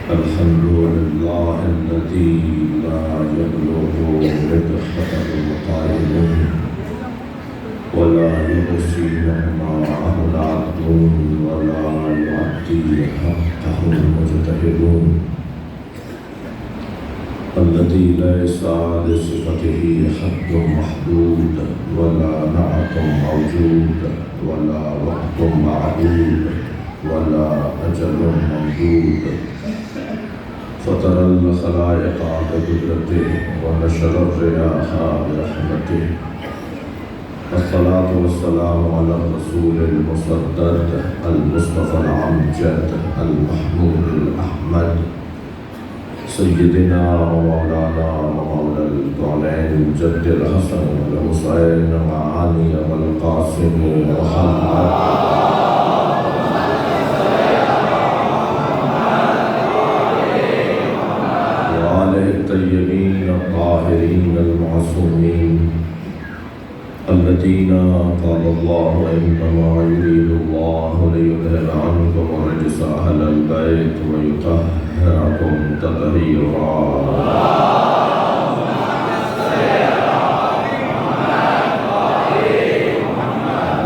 الحمد لله الذي لا يبلغ مدحته القائلون ولا يحصي نعماءه العادون ولا يعطي حقه المجتهدون الذي ليس لصفته حد محدود ولا نعت موجود ولا وقت معدود ولا أجل ممدود فطر الخلائق بقدرته ونشر الرياح برحمته الصلاة والسلام على الرسول المصدد المصطفى الأمجد المحمود الأحمد سيدنا ومولانا ومولى الكونين جد الحسن والحسين وعلي والقاسم محمد الطيبين الطاهرين المعصومين الذين قال الله إنما يريد الله ليذهب عنكم الرجس أهل البيت ويطهركم تطهيرا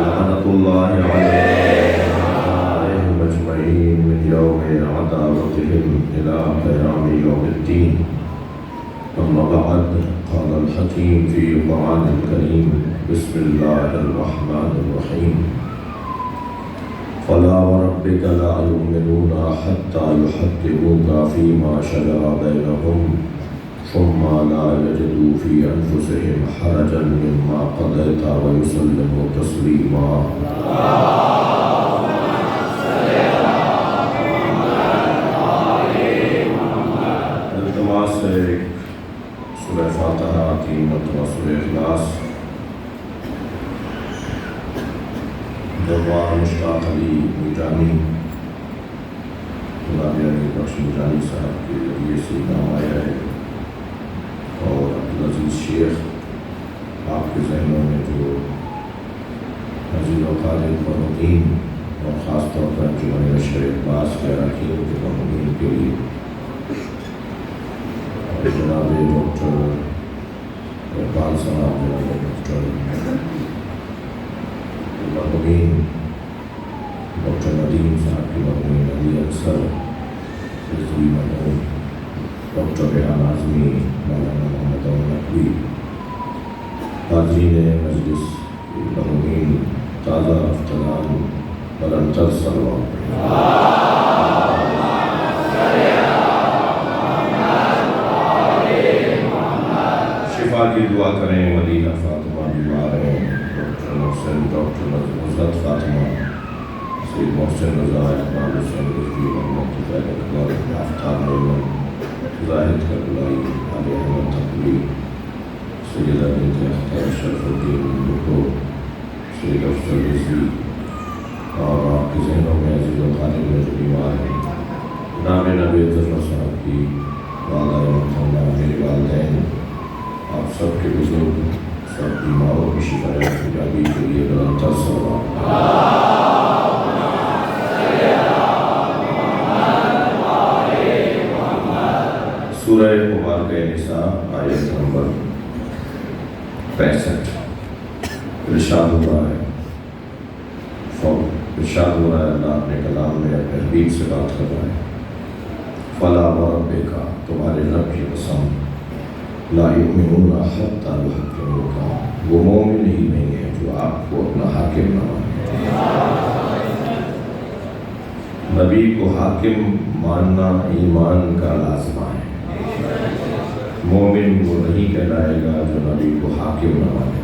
لعنة الله عليهم أجمعين من يوم عداوتهم إلى قيام يوم الدين. أما بعد قال الحكيم في القرآن الكريم بسم الله الرحمن الرحيم فلا وربك لا يؤمنون حتى يحكموك فيما شجر بينهم ثم لا يجدوا في أنفسهم حرجا مما قضيت ويسلموا تسليما. التماس سورہ فاتحہ 3 مرتبہ سورہ اخلاص دوار مشتاق علی میرانی غلام علی بخش میرانی صاحب کے ذریعے سے نام آیا ہے اور عبدالعزیز شیخ آپ کے ذہنوں میں جو عزیز و قادر مرحومین اور خاص طور پر جو نشر عباس کے اراکین کے مرحومین کے لیے جناب ڈاکٹر اقبال صاحب جناب ڈاکٹر مرحومین ڈاکٹر ندیم صاحب کی مرحومین علی اکثر رضوی مرحوم ڈاکٹر ریحان اعظمی مولانا محمد نقوی حاضرین مجلس مرحومین تازہ افتران برنتر صلوات کی دعا کریں مدینہ فاطمہ بیمار ہیں ڈاکٹر محسن ڈاکٹر نصرت فاطمہ سید محسن رضا اقبال حسین رضوی محمد طفیل اقبال آفتاب محمد زاہد کربلائی علی احمد تقوی سیدہ بنت اختر شرف الدین بکو سید افضل رضوی اور آپ کے ذہنوں میں عزیز و خالد میں جو بیمار ہیں نام نبی ظفر صاحب کی والدہ محترمہ میرے والدین آپ سب کے بزرگ سب بیماروں کی شفایت یابی کے لیے برنتر صلوات سورہ مبارکہ نساء آیت نمبر 65 ارشاد ہوا ہے اللہ اپنے کلام میں اپنے حبیب سے بات کر رہا ہے فلا وربک تمہارے رب کی قسم لا یؤمنون حتی یحکموک وہ مومن ہی نہیں ہے جو آپ کو اپنا حاکم نہ مانے. نبی کو حاکم ماننا ایمان کا لازمہ ہے. مومن وہ نہیں کہلائے گا جو نبی کو حاکم نہ مانے.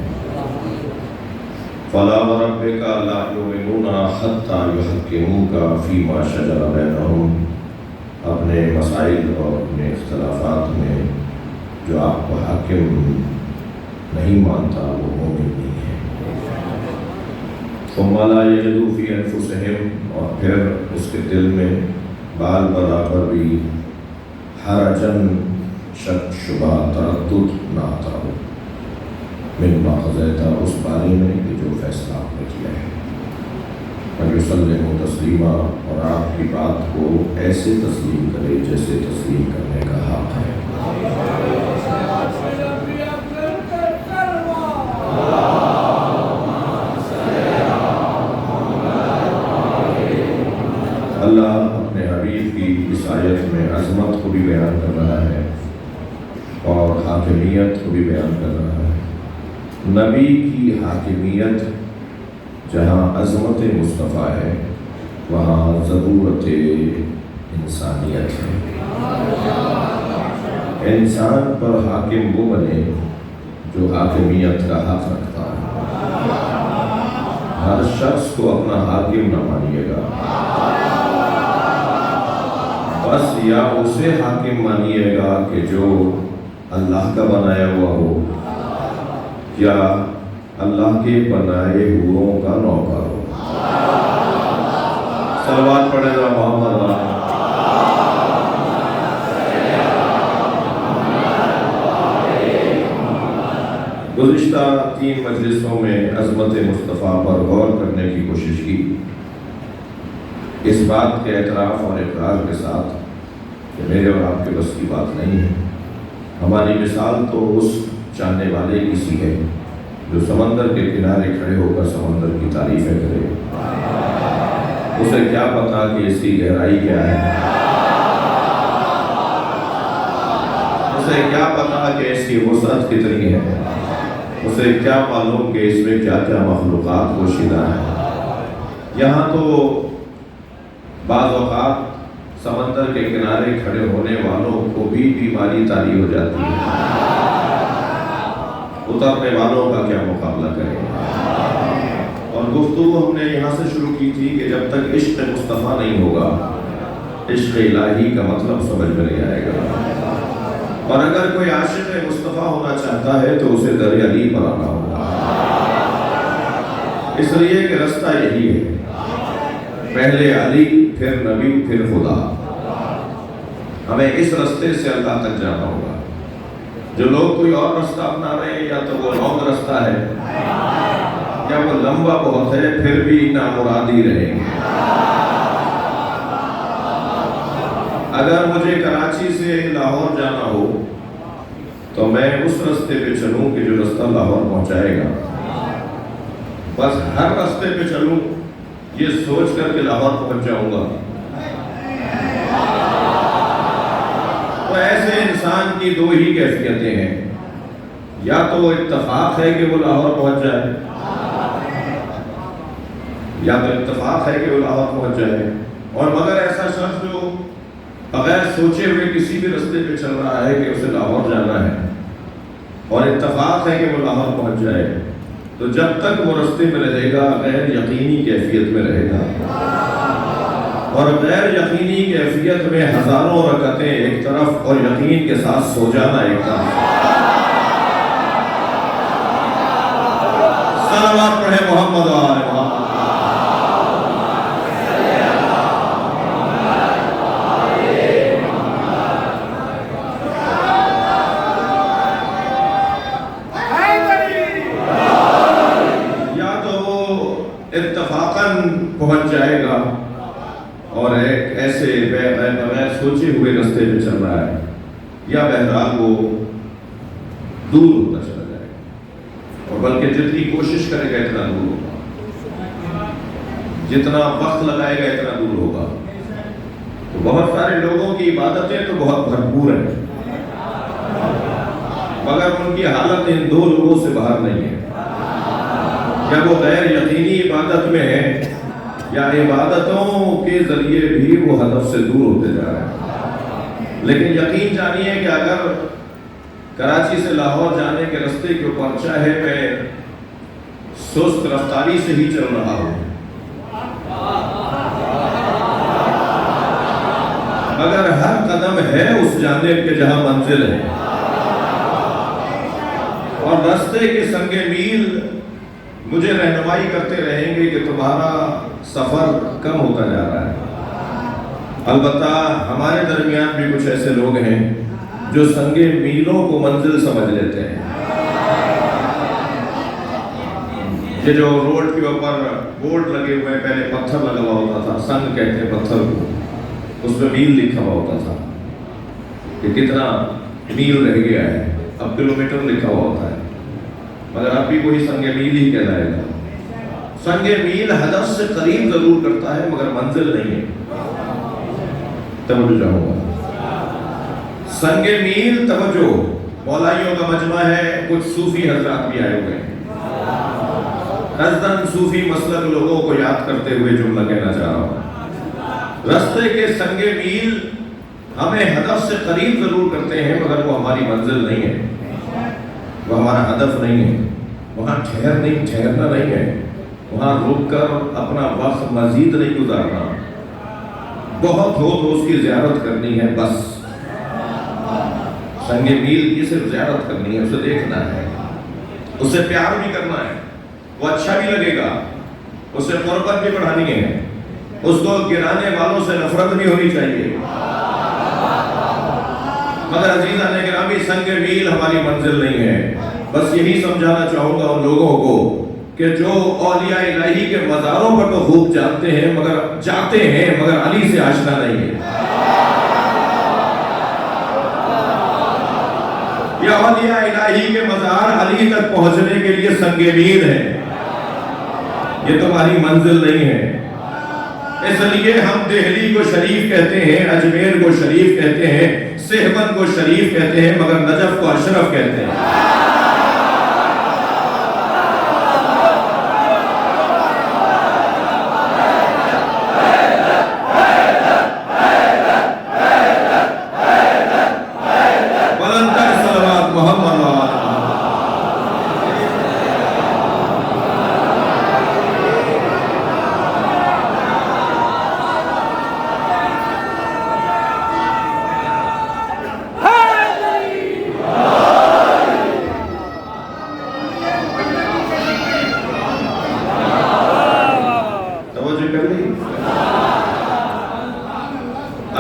فلا وربک لا یؤمنون حتی یحکموک فیما شجر بینہم اپنے مسائل اور اپنے اختلافات میں جو آپ کو حاکم نہیں مانتا وہ مومن نہیں ہے. ثم لا یجدوا فی انفسہم اور پھر اس کے دل میں بال برابر بھی حرجن شک شبہ تردد نہ آتا ہو مما قضیت اس بارے میں کہ جو فیصلہ آپ نے کیا ہے. وَيُسَلِّمُ تَسْلِيمًا، اور آپ کی بات کو ایسے تسلیم کرے جیسے تسلیم کرنے کا حق ہے۔ اللہ اپنے حبیب کی اس آیت میں عظمت کو بھی بیان کر رہا ہے اور حاکمیت کو بھی بیان کر رہا ہے۔ نبی کی حاکمیت جہاں عظمت مصطفیٰ ہے، وہاں ضرورت انسانیت ہے۔ انسان پر حاکم وہ بنے جو حاکمیت کا حق رکھتا ہے۔ ہر شخص کو اپنا حاکم نہ مانیے گا، بس یا اسے حاکم مانیے گا کہ جو اللہ کا بنایا ہوا ہو، یا اللہ کے بنائے ہوئوں کا نوکر ہو۔ صلوات پڑھے گا محمد آلہ۔ گزشتہ 3 مجلسوں میں عظمت مصطفیٰ پر غور کرنے کی کوشش کی، اس بات کے اعتراف اور اقرار کے ساتھ کہ میرے اور آپ کے بس کی بات نہیں ہے۔ ہماری مثال تو اس چاہنے والے کی سی ہے جو سمندر کے کنارے کھڑے ہو کر سمندر کی تعریفیں کرے۔ اسے کیا پتا کہ اس کی گہرائی کیا ہے، اسے کیا پتا کہ اس کی وسعت کتنی ہے، اسے کیا معلوم کہ اس میں کیا کیا مخلوقات پوشیدہ ہیں۔ یہاں تو بعض اوقات سمندر کے کنارے کھڑے ہونے والوں کو بھی بیماری طاری ہو جاتی ہے، اترنے والوں کا کیا مقابلہ کریں۔ اور گفتگو ہم نے یہاں سے شروع کی تھی کہ جب تک عشق مصطفیٰ نہیں ہوگا، عشق الہی کا مطلب سمجھ میں نہیں آئے گا۔ اور اگر کوئی عاشق مصطفیٰ ہونا چاہتا ہے تو اسے در علی پر آنا ہوگا، اس لیے کہ رستہ یہی ہے، پہلے علی، پھر نبی، پھر خدا۔ ہمیں اس رستے سے اللہ تک جانا ہوگا۔ جو لوگ کوئی اور رستہ اپنا رہے ہیں، یا تو وہ لانگ رستہ ہے یا وہ لمبا بہت ہے، پھر بھی نامرادی رہیں گے۔ اگر مجھے کراچی سے لاہور جانا ہو تو میں اس رستے پہ چلوں کہ جو رستہ لاہور پہنچائے گا، بس ہر رستے پہ چلوں یہ سوچ کر کے لاہور پہنچ جاؤں گا۔ تو ایسے انسان کی 2 ہی کیفیتیں ہیں، یا تو اتفاق ہے کہ وہ لاہور پہنچ جائے، یا تو اتفاق ہے کہ وہ لاہور پہنچ جائے، اور مگر ایسا شخص جو بغیر سوچے ہوئے کسی بھی رستے پہ چل رہا ہے کہ اسے لاہور جانا ہے، اور اتفاق ہے کہ وہ لاہور پہنچ جائے، تو جب تک وہ رستے میں رہے گا غیر یقینی کیفیت میں رہے گا، اور غیر یقینی کیفیت میں ہزاروں رکعتیں ایک طرف اور یقین کے ساتھ سو جانا ایک طرف۔ صلوات پڑھے محمد و آل محمد۔ یا تو وہ اتفاقاً پہنچ جائے گا اور ایک ایسے بغیر سوچے ہوئے رستے پہ چل رہا ہے، یا بہرحال وہ دور ہوتا چلا جائے گا، اور بلکہ جتنی کوشش کرے گا اتنا دور ہوگا، جتنا وقت لگائے گا اتنا دور ہوگا۔ تو بہت سارے لوگوں کی عبادتیں تو بہت بھرپور ہیں، مگر ان کی حالت ان 2 لوگوں سے باہر نہیں ہے، کیا وہ غیر یقینی عبادت میں ہے، یا عبادتوں کے ذریعے بھی وہ ہدف سے دور ہوتے جا رہے ہیں۔ لیکن یقین جانیے کہ اگر کراچی سے لاہور جانے کے رستے کے اوپر چاہے میں سست رفتاری سے ہی چل رہا ہوں، مگر ہر قدم ہے اس جانب کے جہاں منزل ہے، اور رستے کے سنگ میل مجھے رہنمائی کرتے رہیں گے کہ تمہارا سفر کم ہوتا جا رہا ہے۔ البتہ ہمارے درمیان بھی کچھ ایسے لوگ ہیں جو سنگ میلوں کو منزل سمجھ لیتے ہیں، یہ جو روڈ کے اوپر بورڈ لگے ہوئے، پہلے پتھر لگا ہوا ہوتا تھا، سنگ کہتے ہیں پتھر کو، اس میں میل لکھا ہوا ہوتا تھا کہ کتنا میل رہ گیا ہے، اب کلومیٹر لکھا ہوا ہوتا ہے، مگر اب بھی وہی سنگ میل ہی کہلائے گا۔ سنگ میل ہدف سے قریب ضرور کرتا ہے مگر منزل نہیں ہے۔ توجہ ہوگا، سنگ میل توجہ مولائیوں کا مجمع ہے، کچھ صوفی حضرات بھی آئے ہوئے ہیں، رزدن صوفی مسلک لوگوں کو یاد کرتے ہوئے جملہ کہنا چاہ رہا ہوں۔ راستے کے سنگ میل ہمیں ہدف سے قریب ضرور کرتے ہیں مگر وہ ہماری منزل نہیں ہے، وہ ہمارا ہدف نہیں ہے، وہاں ٹھہرنا نہیں ہے، وہاں رک کر اپنا وقت مزید نہیں گزارنا، بہت ہو تو اس کی زیارت کرنی ہے بس۔ سنگ میل کی صرف زیارت کرنی ہے، اسے دیکھنا ہے، اسے پیار بھی کرنا ہے، وہ اچھا بھی لگے گا، اسے قربت بھی بڑھانی ہے، اس کو گرانے والوں سے نفرت بھی ہونی چاہیے، مگر عزیزان گرامی سنگ میل ہماری منزل نہیں ہے۔ بس یہی سمجھانا چاہوں گا ان لوگوں کو کہ جو اولیاء الہی کے مزاروں پر تو خوب جاتے ہیں مگر علی سے آشنا نہیں ہے۔ یہ اولیاء الہی کے مزار علی تک پہنچنے کے لیے سنگ میل ہے، یہ تمہاری منزل نہیں ہے۔ اس لیے ہم دہلی کو شریف کہتے ہیں، اجمیر کو شریف کہتے ہیں، سہبند کو شریف کہتے ہیں مگر نجف کو اشرف کہتے ہیں۔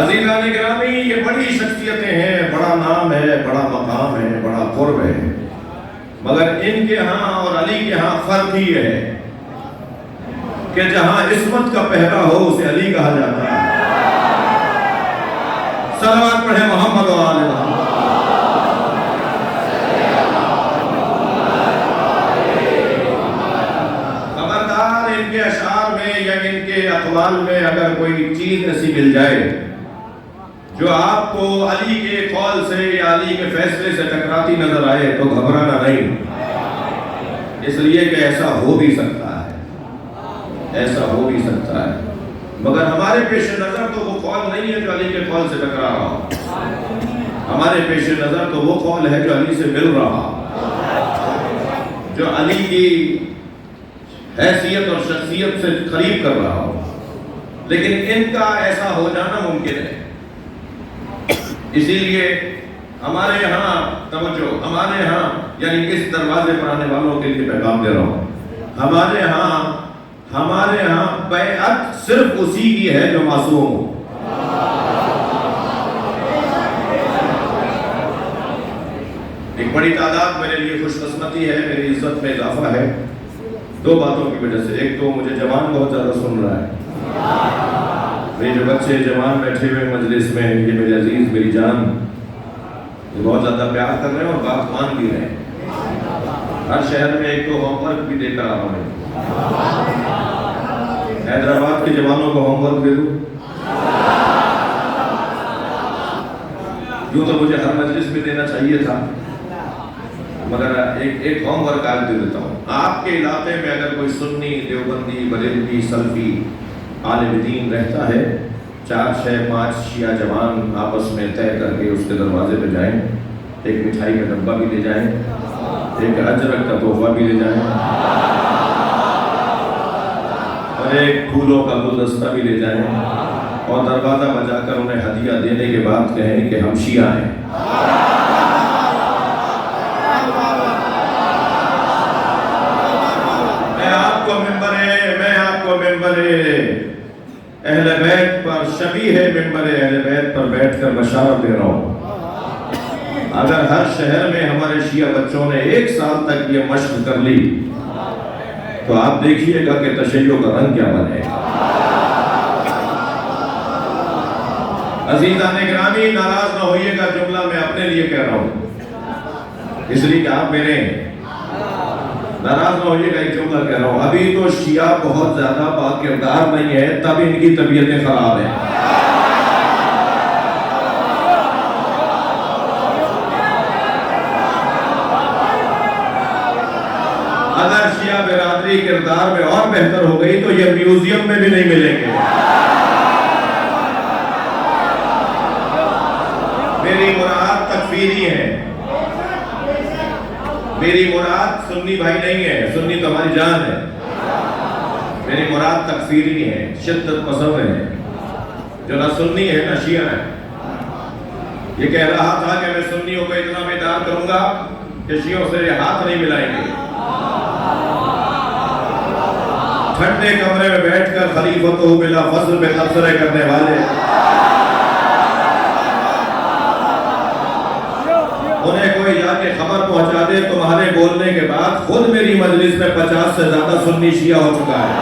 عزیزان گرامی یہ بڑی شخصیتیں ہیں، بڑا نام ہے، بڑا مقام ہے، بڑا قرب ہے، مگر ان کے ہاں اور علی کے ہاں فرق ہی ہے کہ جہاں عصمت کا پہرا ہو اسے علی کہا جاتا ہے۔ صلوات پڑھیں محمد و آل محمد۔ خبردار ان کے اشعار میں یا ان کے اقوال میں اگر کوئی چیز ایسی مل جائے جو آپ کو علی کے قول سے یا علی کے فیصلے سے ٹکراتی نظر آئے تو گھبرانا نہیں، اس لیے کہ ایسا ہو بھی سکتا ہے، مگر ہمارے پیش نظر تو وہ قول نہیں ہے جو علی کے قول سے ٹکرا رہا ہو، ہمارے پیش نظر تو وہ قول ہے جو علی سے مل رہا، جو علی کی حیثیت اور شخصیت سے قریب کر رہا ہو، لیکن ان کا ایسا ہو جانا ممکن ہے۔ اسی لیے ہمارے ہاں توجہ، ہمارے ہاں یعنی اس دروازے پر آنے والوں کے لیے پیغام دے رہا ہوں، ہمارے ہاں بیعت صرف اسی کی ہے جو معصوم ہو۔ ایک بڑی تعداد میرے لیے خوش قسمتی ہے، میری عزت میں اضافہ ہے دو باتوں کی وجہ سے۔ ایک تو مجھے جوان بہت زیادہ سن رہا ہے، میرے جو بچے جوان بیٹھے ہوئے مجلس میں، یہ میرے عزیز میری جان، یہ بہت زیادہ پیار کر رہے ہیں اور بات مان بھی رہے ہیں۔ ہر شہر میں ایک تو ہوم ورک بھی دے کر آ رہا ہوں، حیدرآباد کے جوانوں کو ہوم ورک دے دوں، یوں تو مجھے ہر مجلس میں دینا چاہیے تھا، مگر ایک ہوم ورک آج دے دیتا ہوں۔ آپ کے علاقے میں اگر کوئی سنی، دیوبندی، بریلوی، سلفی عالم دین رہتا ہے، 4 6 5 شیعہ جوان آپس میں طے کر کے اس کے دروازے پہ جائیں، ایک مٹھائی کا ڈبہ بھی لے جائیں، ایک اجرک کا تحفہ بھی لے جائیں اور ایک پھولوں کا گلدستہ بھی لے جائیں اور دروازہ بجا کر انہیں ہدیہ دینے کے بعد کہیں کہ ہم شیعہ ہیں۔ میں آپ کو ممبر اہل بیت پر شبیہ ممبر اہل بیت پر بیٹھ کر بشارت دے رہا ہوں، اگر ہر شہر میں ہمارے شیعہ بچوں نے 1 سال تک یہ مشق کر لی تو آپ دیکھیے گا کہ تشیع کا رنگ کیا بنے گا۔ عزیزان گرامی، ناراض نہ ہوئیے گا، جملہ میں اپنے لیے کہہ رہا ہوں، اس لیے کہ آپ میرے ہیں۔ ناراض نہ ہوئیے گا، ایک جملہ کہہ رہا ہوں، ابھی تو شیعہ بہت زیادہ باکردار نہیں ہے، تب ان کی طبیعتیں خراب ہیں۔ اگر شیعہ برادری کردار میں اور بہتر ہو گئی تو یہ میوزیم میں بھی نہیں ملیں گے۔ میری مراد تکفیری ہے، میری مراد سنی بھائی نہیں ہے، سنی تو ہماری جان ہے، میری مراد تکفیری ہے، شدت پسند ہے، جو نہ سنی ہے نہ شیعہ ہے۔ یہ کہہ رہا تھا کہ میں سنیوں کو اتنا بیدار کروں گا کہ شیعوں سے یہ ہاتھ نہیں ملائیں گے۔ ٹھنڈے کمرے میں بیٹھ کر خلیفتہ بلا فضل پہ تبصرے کرنے والے، انہیں کوئی جا کے خبر پہنچا دے تمہارے بولنے کے بعد خود میری مجلس میں 50 سے زیادہ سنی شیعہ ہو چکا ہے۔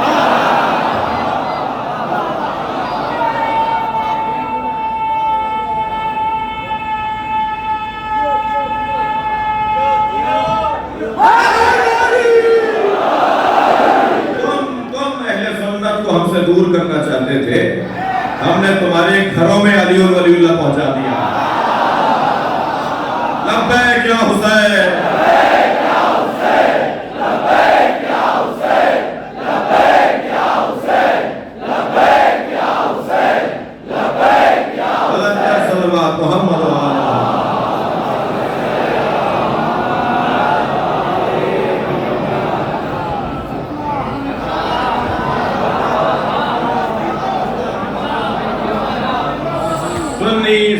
تم اہل سنت کو ہم سے دور کرنا چاہتے تھے، ہم نے تمہارے گھروں میں علی ولی اللہ پہنچا دیا۔ لبیک یا حسین، لبیک یا حسین، لبیک یا حسین، لبیک یا حسین، لبیک یا حسین، لبیک یا حسین، صلوات محمد و آلہ۔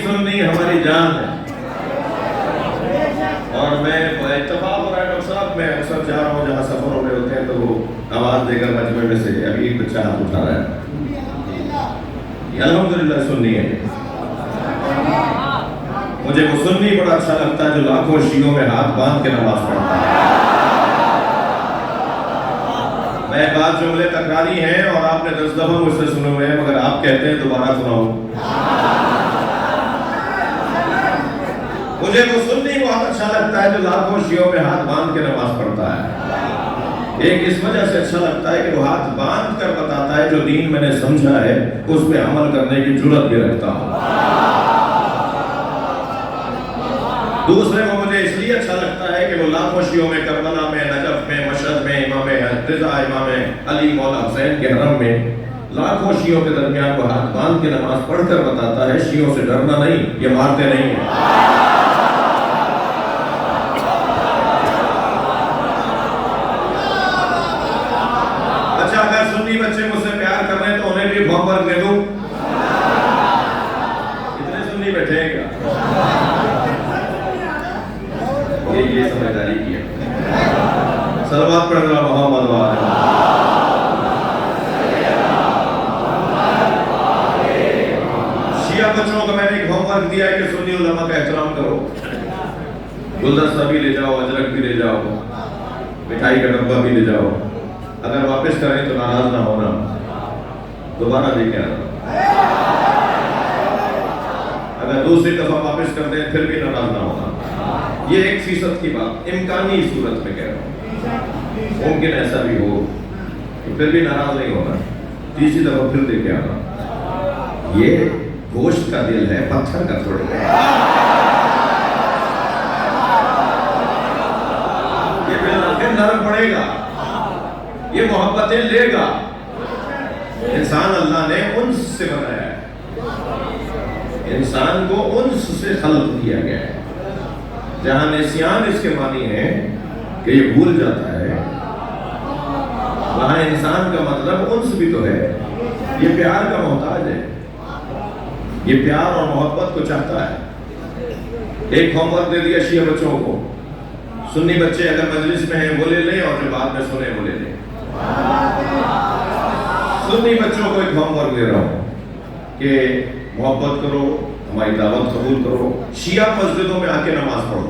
سنی ہماری جان ہے، اور میں اتفاق ہو رہا ہے ڈاکٹر صاحب، میں اکثر جا رہا ہوں جہاں سفروں میں ہوتے ہیں تو وہ آواز دے کر مجمع میں سے ابھی ایک بچہ ہاتھ اٹھا رہا ہے، یہ الحمدللہ سنی ہے۔ مجھے وہ سنی بڑا اچھا لگتا ہے جو لاکھوں شیعوں میں ہاتھ باندھ کے نماز پڑھتا ہے۔ میں بات جملے تکراری ہیں اور آپ نے 10 دفعہ مجھ سے سنے ہوئے ہیں، مگر آپ کہتے ہیں دوبارہ سناؤں۔ مجھے وہ سنی بہت اچھا لگتا ہے جو لاکھوں شیعوں میں ہاتھ باندھ کے نماز پڑھتا ہے۔ ایک اس وجہ سے اچھا لگتا ہے کہ وہ ہاتھ باندھ کر بتاتا ہے جو دین میں نے سمجھا ہے اس پہ عمل کرنے کی جرات بھی رکھتا ہوں۔ دوسرے کو مجھے اس لیے اچھا لگتا ہے کہ وہ لاکھوں شیعوں میں، کربلا میں، نجف میں، مشہد میں، امام رضا، امام علی مولا حسین کے حرم میں لاکھوں شیعوں کے درمیان وہ ہاتھ باندھ کے نماز پڑھ کر بتاتا ہے شیعوں سے ڈرنا نہیں، یہ مارتے نہیں ہیں۔ اگر سنی بچے مجھ سے پیار کر رہے ہیں تو انہیں بھی ہوم ورک دے دوں؟ اتنے سنی بیٹھے ہیں کیا؟ یہ سمجھداری کی ہے۔ صلوات پڑھ رہا محمد و آلہ۔ شیعہ بچوں کو میں نے ایک ہوم ورک دیا ہے کہ سنی علماء کا احترام کرو، گلدستہ بھی لے جاؤ، اجرک بھی لے جاؤ، مٹھائی کا ڈبہ بھی لے جاؤ، اگر واپس کریں تو ناراض نہ ہونا، دوبارہ لے کے آنا، اگر دوسری دفعہ واپس کر دیں پھر بھی ناراض نہ ہونا۔ یہ 1% کی بات امکانی صورت میں کہہ رہا ہوں، ممکن ایسا بھی ہو تو پھر بھی ناراض نہیں ہونا، تیسری دفعہ پھر لے کے آنا۔ یہ گوشت کا دل ہے، پتھر کا تھوڑی ہے، یہ بالآخر نرم پڑے گا، یہ محبتیں لے گا۔ انسان اللہ نے انس سے بنایا ہے، انسان کو انس سے خلق کیا گیا ہے۔ جہاں نسیان اس کے معنی ہے کہ یہ بھول جاتا ہے، وہاں انسان کا مطلب انس بھی تو ہے، یہ پیار کا محتاج ہے، یہ پیار اور محبت کو چاہتا ہے۔ ایک ہوم ورک دے دیا شیعہ بچوں کو، سنی بچے اگر مجلس میں ہیں وہ لے لیں اور جو بعد میں سنے وہ لے لیں۔ سنی بچوں کو ایک ہوم ورک دے رہا ہوں کہ محبت کرو، ہماری دعوت قبول کرو، شیعہ مسجدوں میں آ کے نماز پڑھو۔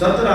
17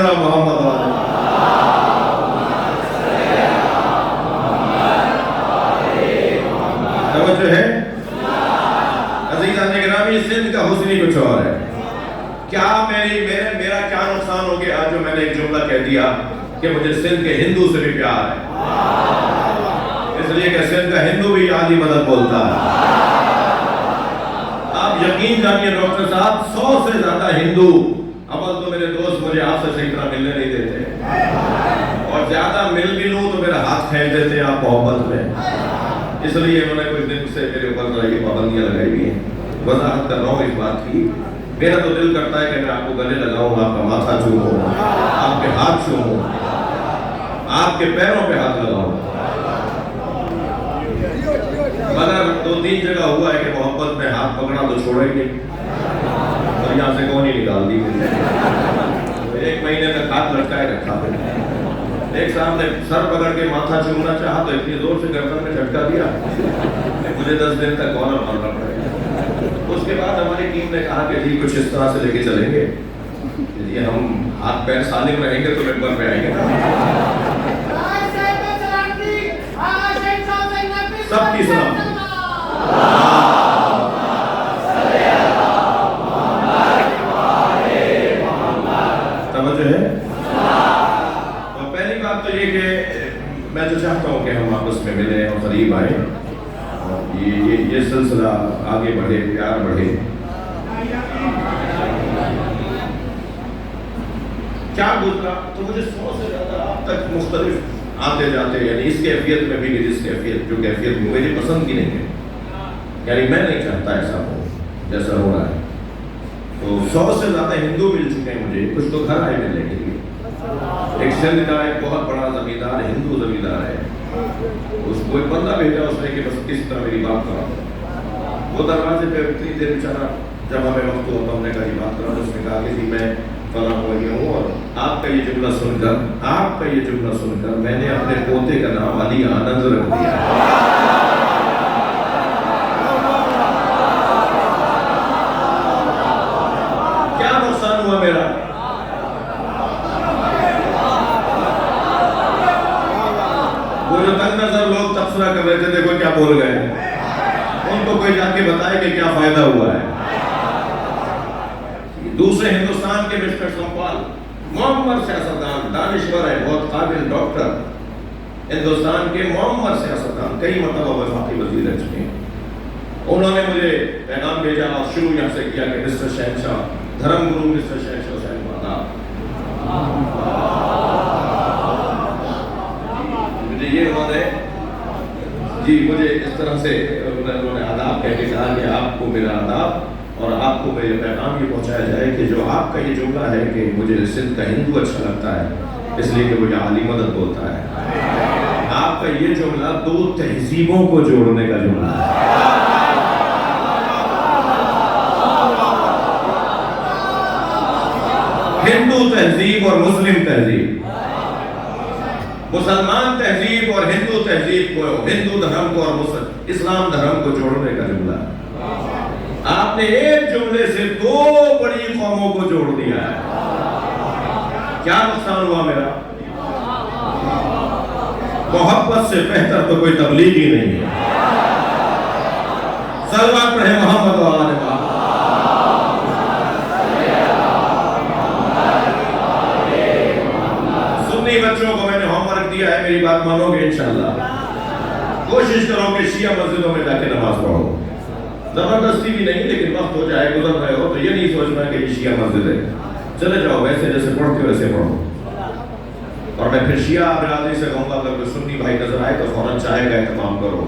اللہ محمد توجہ ہے عزیزان گرامی، سندھ کا حسن ہی کچھ اور ہے. کیا میرا کیا نقصان ہو گیا جو میں نے ایک جملہ کہہ دیا کہ مجھے سندھ کے ہندو سے بھی پیار ہے، اس لیے کہ سندھ کا ہندو بھی عالی مدد بولتا ہے. آپ یقین جانیے ڈاکٹر صاحب، 100 سے زیادہ ہندو، اول تو میرے دوست مجھے آپ سے صحیح طرح ملنے نہیں دیتے، اور زیادہ مل بھی لوں تو میرا ہاتھ کھینچ دیتے آپ محبت میں. اس لیے انہوں نے کچھ دن سے میرے اوپر ذرا یہ پابندیاں لگائی ہوئی ہیں. وضاحت کر رہا ہوں اس بات کی. میرا تو دل کرتا ہے کہ میں آپ کو گلے لگاؤں، آپ کا ماتھا چوموں، آپ کے ہاتھ چوموں، آپ کے پیروں پہ ہاتھ لگاؤں. مگر 2-3 جگہ ہوا ہے کہ محبت میں ہاتھ پکڑا تو چھوڑے گے، اور یہاں سے کون ہی نکال دی. 1 مہینے تک ہاتھ لٹکائے رکھا. ایک صاحب نے سر پکڑ کے ماتھا چومنا چاہا تو اتنی زور سے گردن میں جھٹکا دیا کہ مجھے 10 دن تک کارنر مارنا پڑے گا. اس کے بعد ہماری ٹیم نے کہا کہ جی کچھ اس طرح سے لے کے چلیں گے، جی ہم ہاتھ پیر سالم رہیں گے تو ممبر پہ آئیں گے. سب کی سلام. توجہ ہے. اور پہلی بات تو یہ کہ میں تو چاہتا ہوں کہ ہم آپس میں ملیں اور قریب آئیں، اور یہ سلسلہ آگے بڑھے، پیار بڑھے. کیا گزرا تو مجھے 100 سے زیادہ اب تک مختلف آتے جاتے، یعنی اس کیفیت میں بھی جس کیفیت جو کیفیت مجھے پسند کی نہیں ہے، یعنی میں نہیں چاہتا ایسا ہو جیسا ہو رہا ہے. تو 100 سے زیادہ ہندو مل چکے ہیں مجھے، کچھ تو گھر آئے ملنے کے لیے. ایک سندھ کا ایک بہت بڑا زمیندار ہندو زمیندار ہے، اس کو ایک بندہ بھیجا اس نے کہ بس کس طرح میری بات کرا. وہ دروازے پہ اتنی دیر بیچارہ، جب ہمیں وقت ہوا تو ہم نے کہا یہ بات کرا. تو اس نے کہا کہ جی میں فلاں وہی ہوں، اور آپ کا یہ جملہ سن کر میں نے اپنے پوتے کا نام علی آنند رکھ دیا. کیا نقصان ہوا میرا؟ وہ جو تنگ نظر لوگ تبصرہ کر رہے تھے، دیکھو کیا بول گئے، ان کو کوئی جا کے بتائے کہ کیا فائدہ ہوا ہے. دوسرے ہندوستان کے مسٹر سمپال، معمر سیاستدان، دانشور ہے، بہت قابل ڈاکٹر، ہندوستان کے معمر سیاستدان، کئی مرتبہ وفاقی وزیر رہ چکے ہیں. انہوں نے مجھے پیغام بھیجا اور شروع یہاں سے کیا کہ مسٹر شہنشاہ، دھرم گرو مسٹر شہنشاہ حسین آداب. یہ انہوں نے جی مجھے اس طرح سے انہوں نے آداب کہہ کے کہا کہ آپ کو میرا آداب، اور آپ کو میرے پیغام یہ پہنچایا جائے کہ جو آپ کا یہ جملہ ہے کہ مجھے سندھ کا ہندو اچھا لگتا ہے اس لیے کہ وہ عالی مدد بولتا ہے، آپ کا یہ جملہ 2 تہذیبوں کو جوڑنے کا جملہ ہے. ہندو تہذیب اور مسلم تہذیب، مسلمان تہذیب اور ہندو تہذیب کو، ہندو دھرم کو اور اسلام دھرم کو جوڑنے کا جملہ ہے. آپ نے ایک جملے سے 2 بڑی قوموں کو جوڑ دیا ہے. کیا نقصان ہوا میرا؟ محبت سے بہتر تو کوئی تبلیغ ہی نہیں ہے. صلوات پڑھیں محمد و آل محمد. سنی بچوں کو میں نے ہوم ورک دیا ہے، میری بات مانو گے انشاءاللہ. کوشش کرو کہ شیعہ مسجدوں میں جا کے نماز پڑھو. زبردستی بھی نہیں، لیکن وقت ہو جائے گزر رہے ہو تو یہ نہیں سوچنا کہ یہ شیعہ مسجد ہے، چلے جاؤ ویسے جیسے پڑھتے ہو ویسے پڑھو. اور میں پھر شیعہ برادری سے کہوں گا اگر کوئی سنی بھائی نظر آئے تو فوراً چائے کا اہتمام کرو،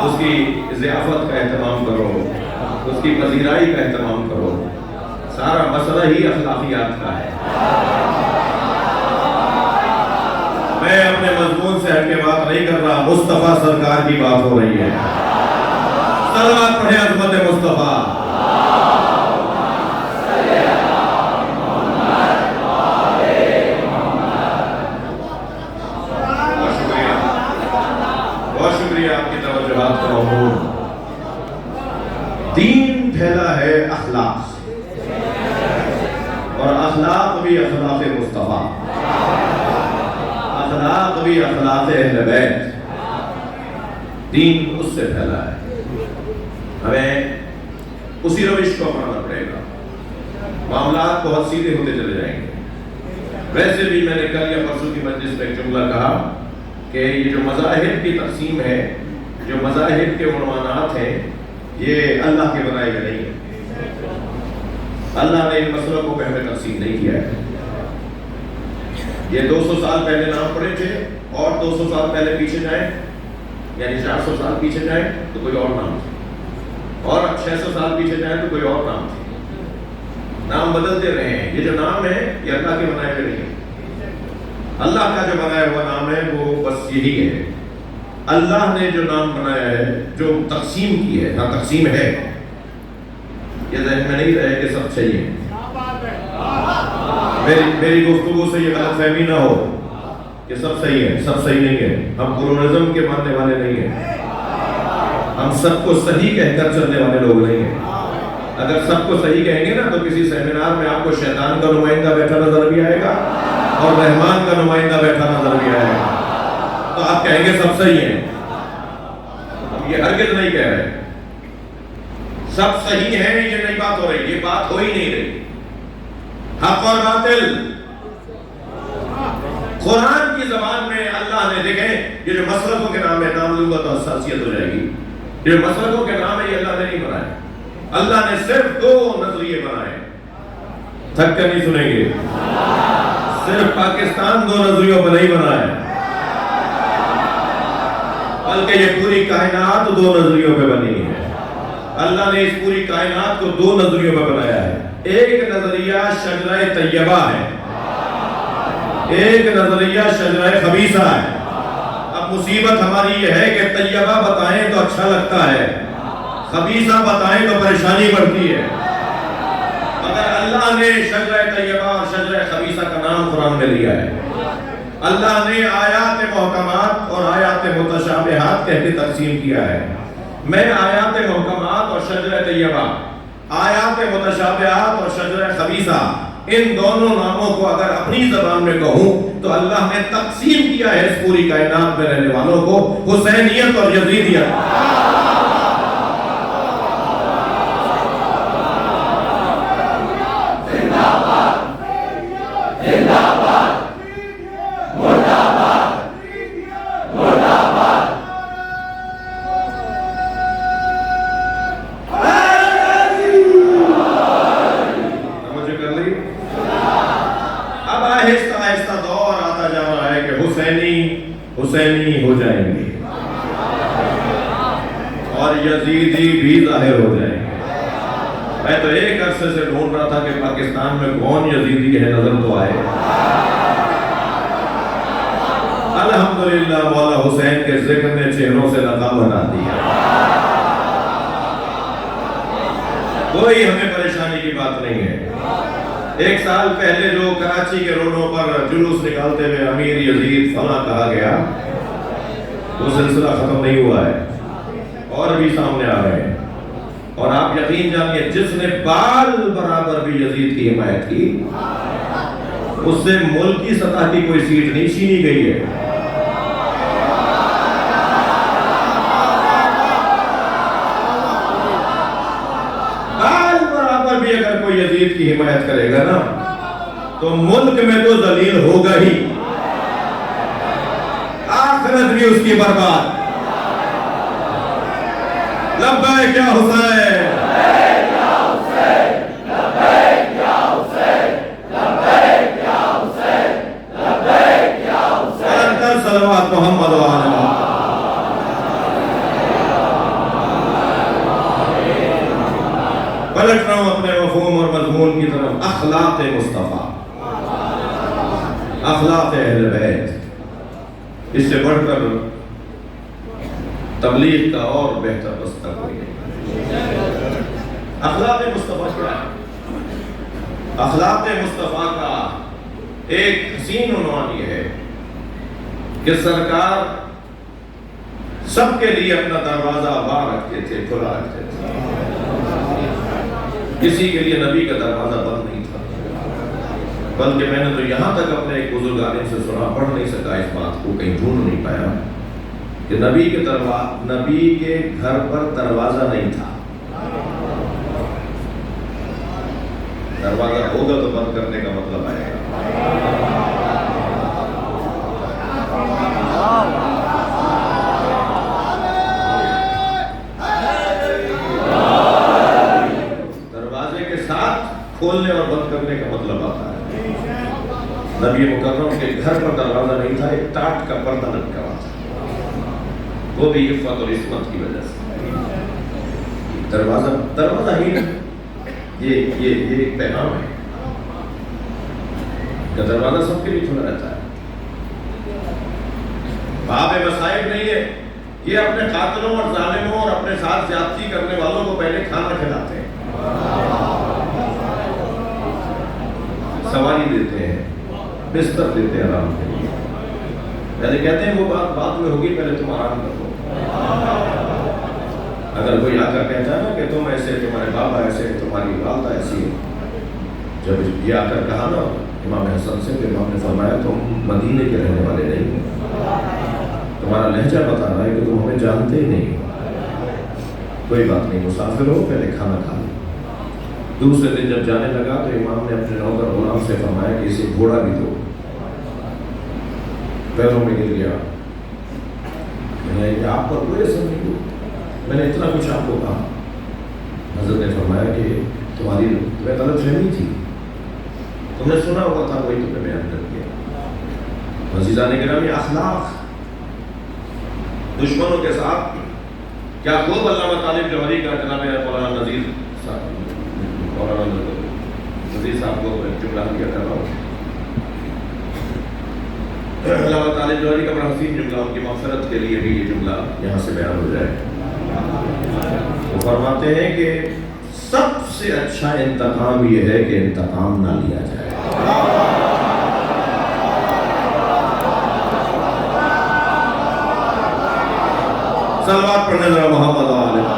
اس کی ضیافت کا اہتمام کرو، اس کی پذیرائی کا اہتمام کرو. سارا مسئلہ ہی اخلاقیات کا ہے. میں اپنے مضمون سے ہٹ کے بات نہیں کر رہا، مصطفیٰ سرکار کی بات ہو رہی ہے. صلوات پڑھیں عظمت مصطفیٰ. بہت شکریہ آپ کی توجہات کا عموم. دین پھیلا ہے اخلاق سے، اور اخلاق بھی اخلاق مصطفیٰ، اخلاق بھی اخلاق اہل بیت، دین اس سے پھیلا ہے، ہمیں اسی روش کو اپنانا پڑے گا، معاملات بہت سیدھے ہوتے چلے جائیں گے۔ ویسے بھی میں نے کل یا پرسوں کی مجلس میں ایک جملہ کہا کہ یہ جو مذاہب کی تقسیم ہے، جو مذاہب کے عنوانات ہیں، یہ اللہ کے بنائے ہوئے نہیں ہیں، اللہ نے ان مسلکوں پہ ہمیں تقسیم نہیں کیا ہے۔ یہ 200 سال پہلے نام پڑے تھے، اور 200 سال پہلے پیچھے جائیں، یعنی 400 سال پیچھے جائیں تو کوئی اور نام تھا، اور 600 سال پیچھے جائیں تو کوئی اور نام تھا۔ نام بدلتے رہے ہیں، یہ جو نام ہے یہ اللہ کے بنائے ہوئے نہیں ہے، اللہ کا جو بنایا ہوا نام ہے وہ بس یہی ہے۔ اللہ نے جو نام بنایا ہے، جو تقسیم کی ہے، ہاں تقسیم ہے، یہ ذہن میں نہیں رہے کہ سب صحیح ہے، میری گفتگو سے یہ غلط فہمی نہ ہو کہ سب صحیح ہے، سب صحیح نہیں ہے، ہم پلورلزم کے ماننے والے نہیں ہیں، ہم سب کو صحیح کہہ کر چلنے والے لوگ نہیں ہیں۔ اگر سب کو صحیح کہیں گے نا تو کسی سیمینار میں آپ کو شیطان کا نمائندہ بیٹھا نظر بھی آئے گا اور رحمان کا نمائندہ بیٹھا نظر بھی آئے گا، تو آپ کہیں گے سب صحیح ہیں۔ ہم یہ ہرگز نہیں کہہ رہے سب صحیح ہیں، یہ نہیں بات ہو رہی، یہ بات ہو ہی نہیں رہی۔ حق اور باطل، قرآن کی زبان میں اللہ نے، دیکھیں یہ جو مسلکوں کے نام ہے، نام لوں گا تو حساسیت ہو جائے گی، یہ جو مسلکوں کے نام ہے یہ اللہ نے نہیں بنائے، اللہ نے صرف 2 نظریے بنائے، تھک کر نہیں سنیں گے، صرف پاکستان 2 نظریوں پر نہیں بنا ہے، بلکہ یہ پوری کائنات 2 نظریوں پہ بنی ہے۔ اللہ نے اس پوری کائنات کو 2 نظریوں پہ بنایا ہے۔ ایک نظریہ شجرہ طیبہ ہے، ایک نظریہ شجرہ خبیثہ ہے۔ اب مصیبت ہماری یہ ہے کہ طیبہ بتائیں تو اچھا لگتا ہے، خبیثہ بتائیں تو پریشانی بڑھتی ہے۔ اگر اللہ نے شجرہ طیبہ اور شجرہ خبیثہ کا نام قرآن میں لیا ہے، اللہ نے آیات محکمات اور آیات متشابہات کہہ کے تقسیم کیا ہے، میں آیات محکمات اور شجرہ طیبہ، آیات متشابہات اور شجرہ خبیثہ، ان دونوں ناموں کو اگر اپنی زبان میں کہوں تو اللہ نے تقسیم کیا ہے اس پوری کائنات میں رہنے والوں کو حسینیت اور یزیدیت۔ حسینی ہو جائیں گے اور یزیدی بھی ظاہر ہو جائیں گے۔ میں تو ایک عرصے سے ڈھونڈ رہا تھا کہ پاکستان میں کون یزیدی ہے، نظر تو آئے۔ الحمدللہ مولا حسین کے ذکر نے چہروں سے نقاب بنا دیا، کوئی ہمیں پریشانی کی بات نہیں ہے۔ 1 سال پہلے جو کراچی کے روڈوں پر جلوس نکالتے ہوئے امیر یزید فلاں کہا گیا، وہ سلسلہ ختم نہیں ہوا ہے، اور بھی سامنے آ رہے ہیں، اور آپ یقین جانیے جس نے بال برابر بھی یزید کی حمایت کی، اس سے ملکی سطح کی کوئی سیٹ نہیں چھینی گئی ہے۔ بال برابر بھی اگر کوئی یزید کی حمایت کرے گا نا تو ملک میں تو ذلیل ہوگا ہی، آخرت بھی اس کی برباد۔ لبیک یا حسین، لبیک یا حسین، لبیک یا حسین، لبیک یا حسین، لبیک یا حسین، انت صلوات محمد و آل محمد۔ پلٹ رہا ہوں اپنے مفہوم اور مضمون کی طرف، اخلاق مصطفیٰ، اخلاق اہل بیت، اس سے بڑھ کر تبلیغ کا اور بہتر رستہ کوئی نہیں۔ اخلاق مصطفیٰ کیا ہے؟ اخلاق مصطفیٰ کا ایک حسین عنوان یہ ہے کہ سرکار سب کے لیے اپنا دروازہ باہر رکھتے تھے، کھلا رکھتے تھے، کسی کے لیے نبی کا دروازہ بند نہیں تھا۔ بلکہ میں نے تو یہاں تک اپنے ایک بزرگ عالم سے سنا، پڑھ نہیں سکا اس بات کو، کہیں ڈھونڈ نہیں پایا، کہ نبی کے گھر پر دروازہ نہیں تھا. دروازہ ہوگا تو بند کرنے کا مطلب آئے گا. دروازے کے ساتھ کھولنے اور بند کرنے کا مطلب آتا ہے. نبی مکرم کے گھر پر دروازہ نہیں تھا، ایک ٹاٹ کا پردہ لٹکا ہوا تھا، وہ بھی عفت اور عصمت کی وجہ سے. دروازہ ہی یہ ایک پیغام ہے کہ دروازہ سب کے لیے کھلا رہتا ہے. باب مصائب نہیں ہے، یہ اپنے قاتلوں اور ظالموں اور اپنے ساتھ زیادتی کرنے والوں کو پہلے کھانا کھلاتے ہیں، سواری دیتے ہیں، بستر دیتے ہیں آرام کے لیے. پہلے کہتے ہیں وہ بات بعد میں ہوگی، پہلے تم آرام کرو. اگر کوئی آ کر کہتا ہے نا کہ تم ایسے، تمہارے بابا ایسے، تمہاری والدہ ایسی ہے، جب یہ آ کر کہا نا امام حسن سے، کہ امام نے فرمایا تم مدینے کے رہنے والے نہیں ہو، تمہارا لہجہ بتا رہا ہے کہ تم ہمیں جانتے ہی نہیں ہو، کوئی بات نہیں، مسافر ہو، پہلے کھانا کھا لو. دوسرے دن جب جانے لگا تو امام نے اپنے نوکر غلام سے فرمایا کہ اسے گھوڑا بھی دو. پیروں میں گر گیا، کہ آپ پر کوئی اثر نہیں ہو، میں نے اتنا کچھ آپ کو کہا. حضرت نے فرمایا کہ تمہیں غلط فہمی تھی، تم نے سنا ہوا تھا، وہی تمہیں بیان کر دیا. عزیزان گرامی، اخلاق دشمنوں کے ساتھ کیا خوب علامہ طالب جوہری کا جناب مولانا نذیر صاحب کو جملہ دیا کر رہا ہوں. علامہ طالب جوہری کا بڑا حسین جملہ، ان کی مغفرت کے لیے بھی یہ جملہ یہاں سے بیان ہو جائے. وہ فرماتے ہیں کہ سب سے اچھا انتقام یہ ہے کہ انتقام نہ لیا جائے. صلوات پڑھنے ذرا محمد علیہ.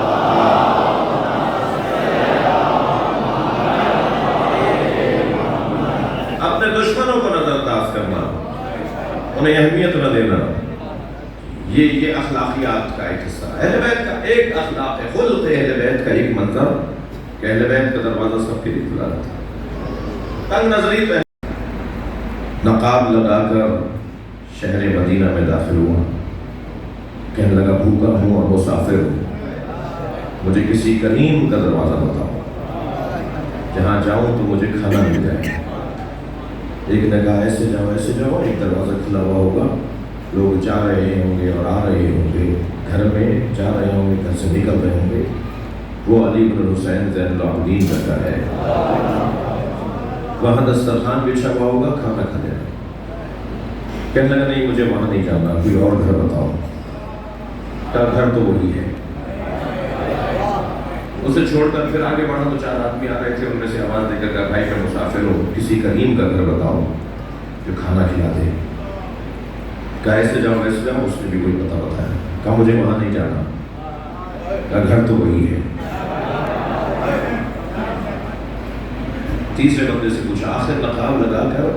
اپنے دشمنوں کو نظر انداز کرنا، انہیں اہمیت نہ دینا، یہ اخلاقیات کا ایک حصہ ہے. اہل بیت کا ایک اخلاق ہے، خلق اہل بیت کا ایک منظر کہ اہل بیت کا دروازہ سب کے لیے کھلا رہتا ہے. تنگ نظری پہ نقاب لگا کر شہر مدینہ میں داخل ہوا، کہنے لگا بھوکا ہوں اور مسافر ہوں، مجھے کسی کریم کا دروازہ بتاؤ، جہاں جاؤں تو مجھے کھانا مل جائے. ایک نے کہا ایسے جاؤ، ایک دروازہ کھلا ہوا ہوگا، لوگ جا رہے ہوں گے اور آ رہے ہوں گے، گھر میں جا رہے ہوں گے، گھر سے نکل رہے ہوں گے، وہ علی بن حسین زین العابدین کا گھر ہے، وہاں دسترخوان بچھا ہوا ہوگا، کھانا کھا لینا. کہنے لگا نہیں مجھے وہاں نہیں جانا، کوئی اور گھر بتاؤ. کا گھر تو وہی ہے. اسے چھوڑ کر پھر آگے بڑھا تو 4 آدمی آ رہے تھے، ان میں سے آواز دے کر کہا بھائی میں مسافر ہوں، کسی کریم کا گھر بتاؤ جو کھانا کھلا دے. کہا ایسے جاؤ، اس نے بھی کوئی پتہ بتایا. کہا مجھے وہاں نہیں جانا، کہا گھر تو وہی ہے. تیسرے بندے سے پوچھا، آخر نقاب لگا کر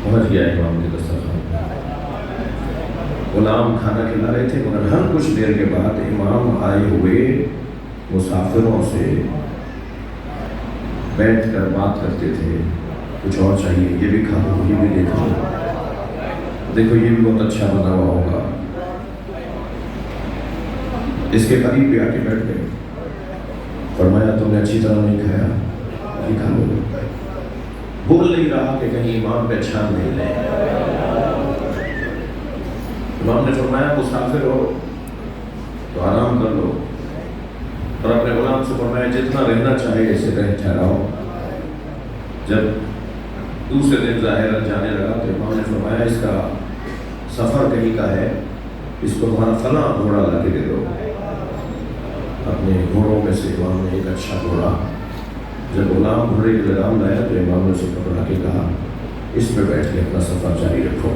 پہنچ گیا امام کے دسترخوان. غلام کھانا کھلا رہے تھے، مگر ہر کچھ دیر کے بعد امام آئے ہوئے مسافروں سے بیٹھ کر بات کرتے تھے، کچھ اور چاہیے، یہ بھی کھا لو، یہ بھی دیکھو، دیکھو یہ بھی بہت اچھا بنا ہوا ہوگا. اس کے قریب بھی آ کے بیٹھ گئے. فرمایا تم نے اچھی طرح نہیں کھایا، یہ کھا لو. بول نہیں رہا کہ کہیں امام پہ چھان نہیں لے. امام نے فرمایا مسافر ہو تو آرام کر لو، اور اپنے غلام سے فرمایا جتنا رہنا چاہے اسے رہ ٹھہراؤ. جب دوسرے دن ظاہرا جانے لگا تو امام نے فرمایا اس کا سفر کہیں کا ہے، اس کو تمہارا فلاں گھوڑا لا کے دے دو. اپنے گھوڑوں میں سے امام نے ایک اچھا گھوڑا، جب غلام گھوڑے کی لگام لایا تو امام نے اسے پکڑا کے کہا اس میں بیٹھ کے اپنا سفر جاری رکھو،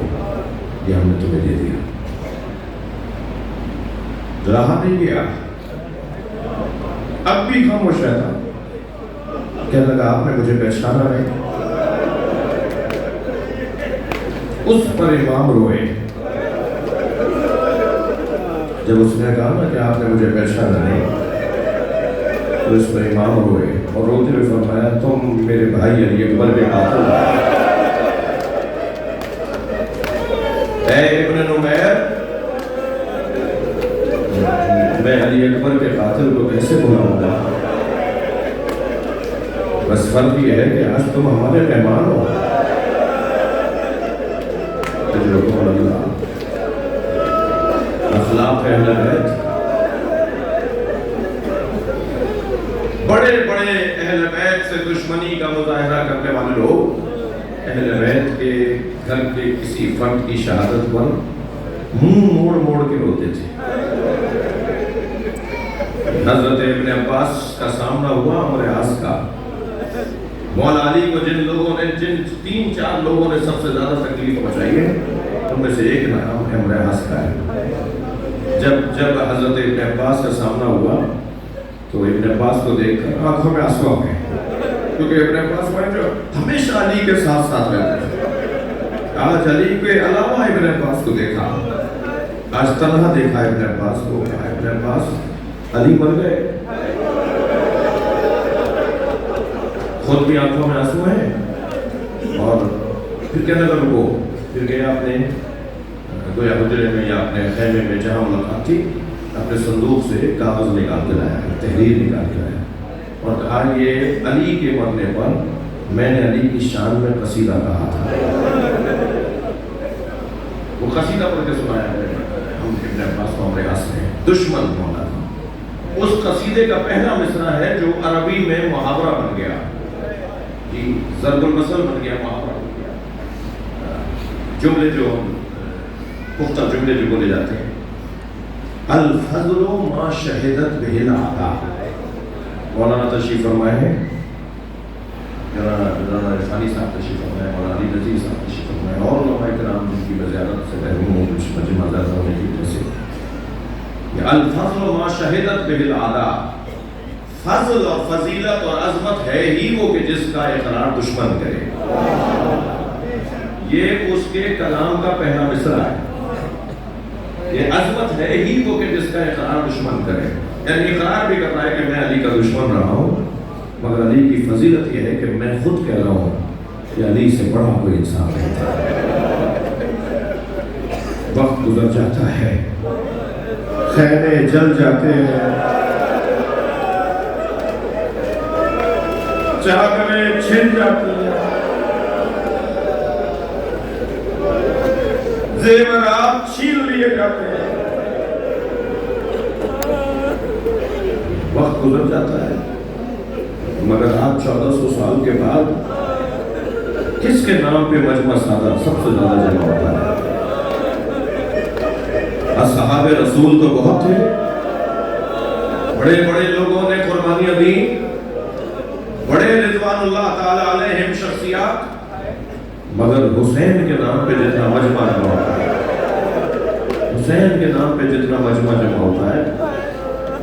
یہ ہم نے تمہیں دے دیا. رہا نہیں گیا، اب بھی خاموش رہتا. کہنے لگا آپ نے مجھے پہچانا نہیں، اس پر امام روئے. جب اس نے کہا نا کہ آپ نے مجھے پہچانا نہیں, تو اس پر امام روئے اور روتے ہوئے فرمایا تم میرے بھائی علی اکبر کے قاتل ہو. اے ابن نمیر, میں علی اکبر کے قاتل کو کیسے بلاؤں گا؟ بس فرق یہ ہے کہ آج تم ہمارے مہمان ہو. اخلاق اہل بیت, بڑے بڑے اہل بیت سے دشمنی کا مظاہرہ کرنے والے لوگ اہل بیت کے گھر کے کسی فرد کی شہادت پر منہ موڑ موڑ کے روتے تھے. حضرت ابن عباس کا سامنا ہوا عمر عاص کا. مولا علی کو جن 3-4 لوگوں نے سب سے زیادہ تکلیف پہنچائی ہے, ان میں سے ایک نام عمر عاص کا ہے. جب حضرت ابن عباس کا سامنا ہوا تو ابن عباس کو دیکھ کر آنکھوں میں آنسو آ گئے, کیونکہ ابن عباس میں جو ہمیشہ علی کے ساتھ ساتھ رہتے تھے, آج علی کے علاوہ ابن عباس کو دیکھا, آج تنہا دیکھا ابن عباس کو. ابن عباس علی مر گئے, خود بھی آنکھوں میں آنسو ہیں. اور پھر کہنے لگا رکو, پھر گیا اپنے گویا حجرے میں یا اپنے خیمے میں جہاں ملاقات تھی, اپنے صندوق سے کاغذ نکال کے لایا, تحریر نکال کے لایا اور کہا یہ علی کے مرنے پر میں نے علی کی شان میں قصیدہ کہا تھا. وہ قصیدہ پڑھ کے سنایا ہے ہم ابن عباس کو عمر عاص نے, دشمن مولا تھا. اس قصیدے کا پہلا مصرع ہے جو عربی میں محاورہ بن گیا, ضرب المثل بن گیا, محاورہ بن گیا. جملے جو پختہ جملے جو بولے جاتے ہیں, الفضل ما شہدت بہ الاعداء. مولانا تشریف فرمائے ہیں, مولانا عرفانی صاحب تشریف فرمائے, مولانا علی نذیر صاحب تشریف فرمائے, اور علماء کرام جن کی وزارت سے محروم ہوں کچھ مجمع زیادہ ہونے کی وجہ سے. الفضل ما شہدت بہ الاعداء, فضل اور فضیلت اور عظمت ہے ہی وہ کہ جس کا اقرار دشمن کرے. یہ اس کے کلام کا پہلا مصرع ہے. یہ عظمت ہے ہی وہ کہ جس کا اقرار دشمن کرے, یعنی اقرار بھی کرتا ہے کہ میں علی کا دشمن رہا ہوں, مگر علی کی فضیلت یہ ہے کہ میں خود کہہ رہا ہوں کہ علی سے بڑا کوئی انسان نہیں تھا. وقت گزر جاتا ہے, خیمے جل جاتے ہیں, چادریں چھن جاتی ہیں, زیورات چھین لیے جاتے ہیں, وقت گزر جاتا ہے, مگر آج 1400 سال کے بعد کس کے نام پہ مجمع سادہ سب سے زیادہ جمع ہوتا ہے؟ اصحاب رسول تو بہت تھے, بڑے بڑے لوگوں نے قربانیاں دی, بڑے رضوان اللہ تعالی علیہم شخصیات, مگر حسین کے نام پہ جتنا مجمع جمع ہوتا ہے, حسین کے نام پہ جتنا مجمع جمع ہوتا ہے,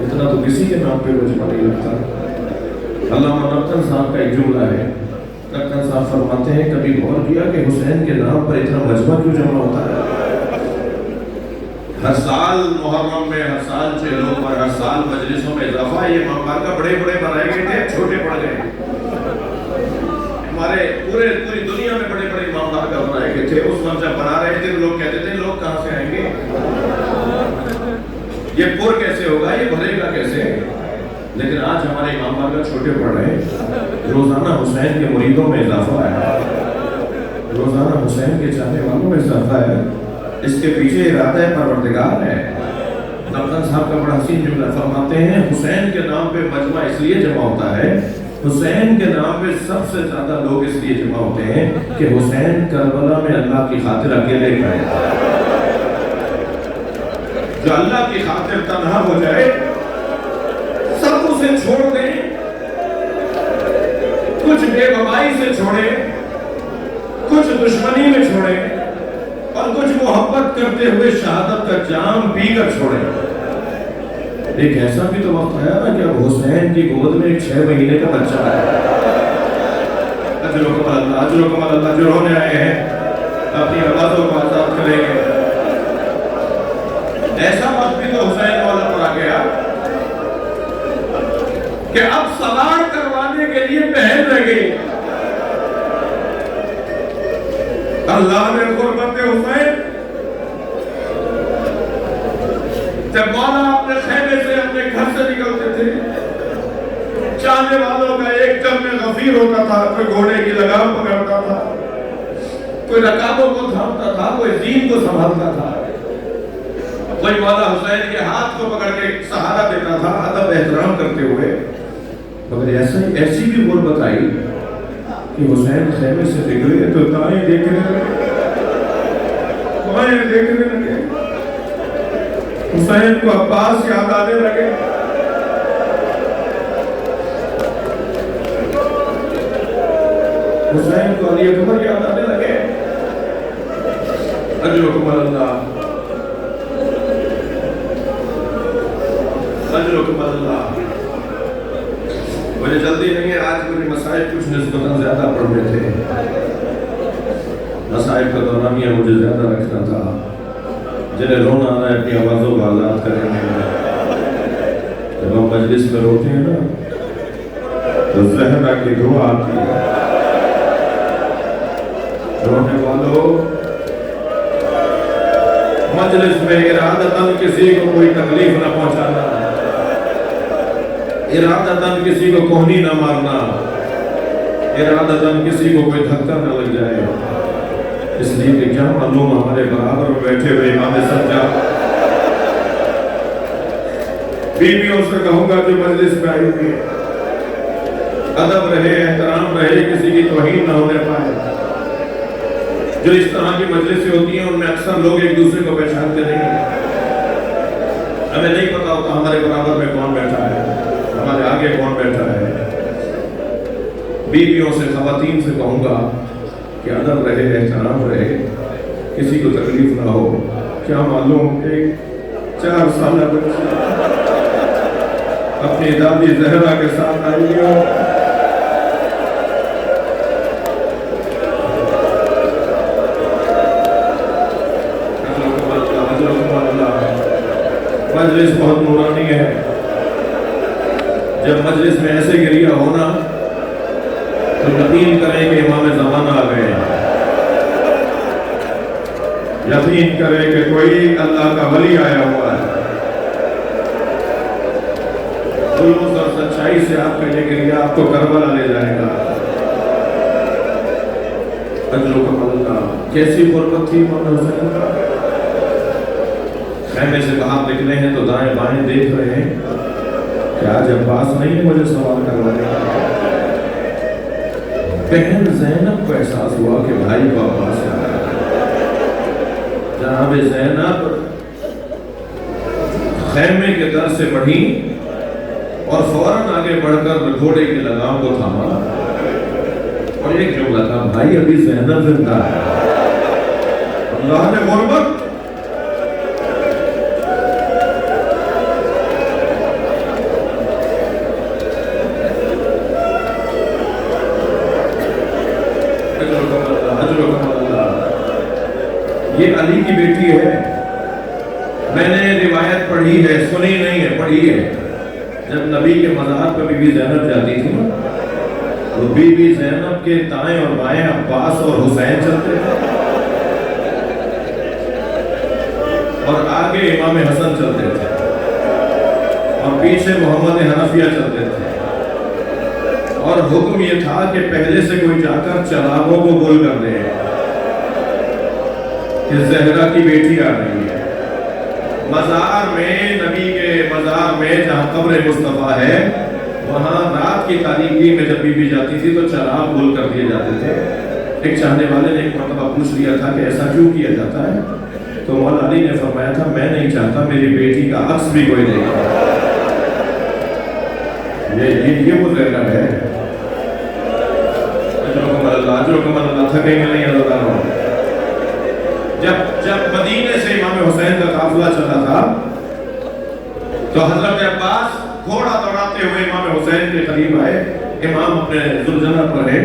اتنا تو کسی کے نام پہ مجمع نہیں لگتا. علامہ نقطن صاحب کا ایک جملہ ہے, نقطن صاحب فرماتے ہیں کبھی غور کیا کہ حسین کے نام پر اتنا مجمع کیوں جمع ہوتا ہے؟ ہر سال محرم میں, ہر سال چہلوں پر, ہر سال مجلسوں میں اضافہ. یہ امام کا بڑے بڑے بنائے گئے تھے, چھوٹے پڑ گئے. ہمارے پوری دنیا میں بڑے بڑے امام کا بنائے گئے تھے. اس وقت جب بنا رہے تھے لوگ کہتے تھے لوگ کہاں سے آئیں گے, یہ پر کیسے ہوگا, یہ بھرے گا کیسے. لیکن آج ہمارے امام بارگاہ چھوٹے پڑ رہے ہیں, روزانہ حسین کے مریدوں میں اضافہ ہے, روزانہ حسین کے چاہنے والوں میں اضافہ ہے. اس کے پیچھے ارادہ پروردگار ہے. نقطن صاحب کا بڑا حسین جملہ فرماتے ہیں, حسین کے نام پہ مجمع اس لیے جمع ہوتا ہے, حسین کے نام پہ سب سے زیادہ لوگ اس لیے جمع ہوتے ہیں کہ حسین کربلا میں اللہ کی خاطر اکیلے کھڑے تھے. جو اللہ کی خاطر تنہا ہو جائے, سب اسے چھوڑ دیں, کچھ بے وفائی سے چھوڑے, کچھ دشمنی میں چھوڑے, اور کچھ محبت کرتے ہوئے شہادت کا جام پی کر چھوڑے. ایک ایسا بھی تو وقت آیا نا کہ اب حسین کی گود میں ایک 6 مہینے کا بچہ ہے. اجرکم اللہ جو رونے آئے ہیں, اپنی آوازوں کو آزاد کریں گے. ایسا وقت بھی تو حسین والا پر آ گیا کہ اب سوار کروانے کے لیے پہل لگے. اللہ نے قربت حسین جب مولا اپنے خیمے سے اپنے گھر سے نکلتے تھے، چاہنے والوں کا ایک جم میں غفیر ہوتا تھا، کوئی گھوڑے کی لگام پکڑتا تھا، کوئی رکابوں کو تھامتا تھا، کوئی زین کو سنبھالتا تھا، کوئی مولا حسین کے ہاتھ کو پکڑ کے سہارا دیتا تھا ادب احترام کرتے ہوئے. مگر ایسی بھی غربت آئی کہ حسین خیمے سے نکلے تو دائیں دیکھنے لگے، بائیں دیکھنے لگے. حسین کو عباس یاد آنے لگے. حسین کو علی اکبر یاد آنے لگے. اجرکم اللہ، اجرکم اللہ. مجھے جلدی نہیں ہے، آج میرے مسائل کچھ نسبتاً زیادہ پڑھنے تھے. مسائل کا دورانیہ مجھے زیادہ رکھنا تھا. جنہیں رونا آنا ہے اپنی آوازوں کو آزاد کریں گے. جب ہم مجلس میں روتے ہیں نا تو زہرا کی دعا آتی ہے. رونے والوں، مجلس میں ارادتاً کسی کو کوئی تکلیف نہ پہنچانا، ارادتاً کسی کو کوہنی نہ مارنا، ارادتاً کسی کو کوئی دھکا نہ لگ جائے. اس لیے کہ کیا معلوم ہمارے برابر بیٹھے ہوئے امام سجاد بیویوں سے کہوں گا کہ مجلس میں آئی ہوئی ادب رہے، احترام رہے، کسی کی توہین نہ ہونے پائے. جو اس طرح کی مجلسیں ہوتی ہیں ان میں اکثر لوگ ایک دوسرے کو پہچانتے نہیں. ہمیں نہیں پتا ہوتا ہمارے برابر میں کون بیٹھا ہے، ہمارے آگے کون بیٹھا ہے. بیویوں سے، خواتین سے کہوں گا کہ ادب رہے، احترام رہے، کسی کو تکلیف نہ ہو. کیا معلوم ایک 4 سالہ بچی اپنی دادی زہرا کے ساتھ آئی ہو. مجلس بہت نورانی ہے. جب مجلس میں ایسے گریہ ہونا تو یقین کریں کہ امام زمانہ آ گئے. یقین کریں کہ کوئی اللہ کا ولی آیا ہوا ہے. خلوص اور سچائی سے آپ کا یہ گریہ آپ کو کربلا لے جائے گا. اجرکم اللہ. کیسی غربت تھی امام حسین کا. خیمے سے باہر نکلے ہیں تو دائیں بائیں دیکھ رہے ہیں کہ آج عباس نہیں ہے مجھے سوال کروانے کا. بہن زینب کو احساس ہوا کہ بھائی کو عباس آ رہا ہے. جناب زینب خیمے کے در سے بڑھی اور فوراً آگے بڑھ کر گھوڑے کی لگام کو تھاما اور ایک جملہ تھا، بھائی ابھی زینب زندہ ہے. اللہ نے غربت یہ علی کی بیٹی ہے. میں نے روایت پڑھی ہے، سنی نہیں ہے، پڑھی ہے. جب نبی کے مزار پر بی بی زینب جاتی تھی تو بی بی زینب کے دائیں اور بائیں عباس اور حسین چلتے تھے اور آگے امام حسن چلتے تھے اور پیچھے محمد حنفیہ چلتے تھے. اور حکم یہ تھا کہ پہلے سے کوئی جا کر چراغوں کو گول کر دے کہ زہرا کی بیٹی آ رہی ہے. مزار میں، نبی کے مزار میں جہاں قبر مصطفیٰ ہے، وہاں رات کی تاریکی میں جب بی بی جاتی تھی تو چراغ گول کر دیے جاتے تھے. ایک چاہنے والے نے ایک مرتبہ پوچھ لیا تھا کہ ایسا کیوں کیا جاتا ہے؟ تو مولا علی نے فرمایا تھا، میں نہیں چاہتا میری بیٹی کا عکس بھی کوئی دیکھے. یہ وہ زہرا ہے. اجرکم اللہ. تھکیں گے نہیں اللہ تعالیٰ. جب مدینے سے امام حسین کا قافلہ چلا تھا تو حضرت عباس گھوڑا دوڑاتے ہوئے امام حسین کے قریب آئے. امام اپنے ذوالجناح پر ہیں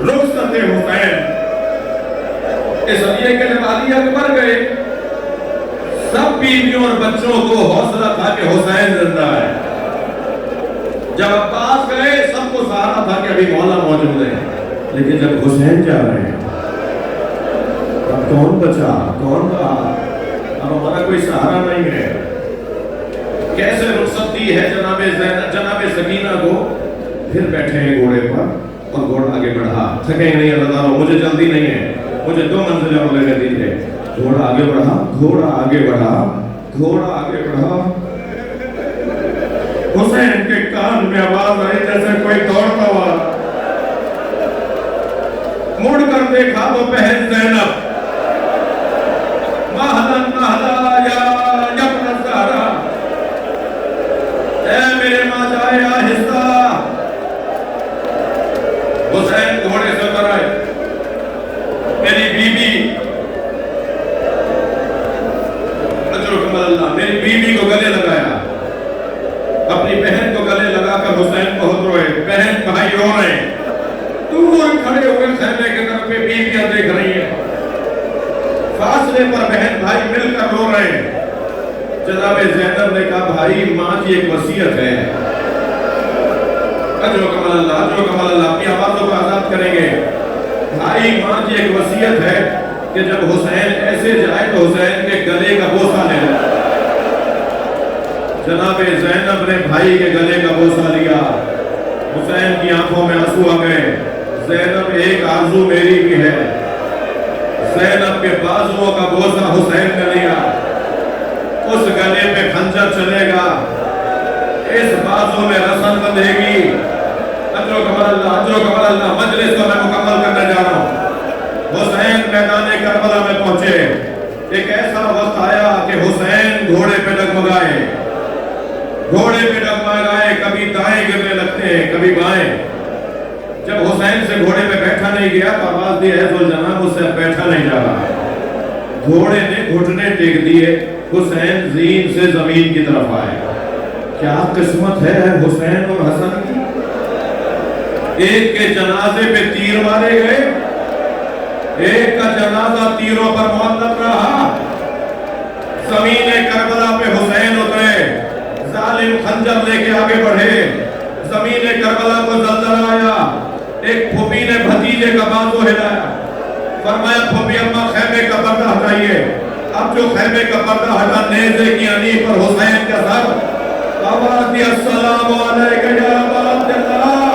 رخصت حسین، اس لیے کہ جب علی اکبر گئے سب بیویوں اور بچوں کو حوصلہ تھا کہ حسین زندہ ہے. جب عباس گئے سب کو سہارا تھا کہ ابھی مولا موجود ہے. لیکن جب حسین جا رہے ہیں اب کون بچا کون رہا؟ اب ہمارا کوئی سہارا نہیں ہے. کیسے رخصت دی ہے جناب سکینہ کو؟ پھر بیٹھے ہیں گھوڑے پر اور گھوڑا آگے بڑھا. تھکیں نہیں اللہ تعالیٰ، مجھے جلدی نہیں ہے، مجھے 2 منزلیں اور لینے دیجیے. گھوڑا آگے بڑھا، گھوڑا آگے بڑھا، گھوڑا آگے بڑھا. حسین کے کان میں آواز آئی جیسے کوئی دوڑتا ہوا. مڑ کر دیکھا تو بہن زینب، مہلا مہلا یا ابن الزہرا، اے میرے ماں جائے آہستہ. حسین گھوڑے سے اتر آئے. میری بیوی میری بیوی کو گلے لگایا، اپنی بہن کو گلے لگا کر حسین بہت روئے. بہن بھائی رو رہے ہیں، دور کھڑے ہوئے خیمے کے طرف پہ بیویاں دیکھ رہی ہیں. فاصلے پر بہن بھائی مل کر رو رہے ہیں. جناب زینب نے کہا بھائی ماں کی ایک وصیت ہے. اجر و کمال اللہ، اجر و کمال اللہ، اپنی آوازوں کو آزاد کریں گے. بھائی ماں کی ایک وصیت ہے کہ جب حسین ایسے جائے تو حسین کے گلے کا بوسہ لے لے. جناب زینب نے بھائی کے گلے کا بوسہ لیا. حسین کی آنکھوں میں آنسو آ گئے. زینب ایک آرزو میری بھی ہے. زینب کے بازوؤں کا بوسہ حسین نے لیا. اس گلے پہ خنجر چلے گا، اس بازو میں رسن بندھے گی. اجر و کمال اللہ، اجر و کمال اللہ. مجلس کو میں مکمل کرنے جا رہا ہوں. حسین میدان کربلا میں پہنچے. ایک ایسا وقت آیا کہ حسین گھوڑے پہ ڈگمگائے، گھوڑے پہ ڈگمگائے. کبھی دائیں گرنے لگتے ہیں کبھی بائیں. جب حسین سے گھوڑے پہ بیٹھا نہیں گیا تو آواز دی ہے ذوالجناب مجھ سے بیٹھا نہیں جا رہا. گھوڑے نے گھٹنے ٹیک دیے. حسین زین سے زمین کی طرف آئے. کیا قسمت ہے حسین اور حسن کی. ایک کے جنازے پہ تیر مارے گئے، ایک کا جنازہ تیروں پر معلق رہا. زمین کربلا پہ حسین اترے، ظالم خنجر لے کے آگے بڑھے. زمین کربلا کو زلزلہ آیا. ایک پھوپھی نے بھتیجے کا بازو ہلایا. فرمایا پھوپھی اماں خیمے کا پردہ ہٹائیے. اب جو خیمے کا پردہ ہٹا نیزے کی انیب پر حسین کا سر. آواز دی السلام علیکم یا ابا عبداللہ.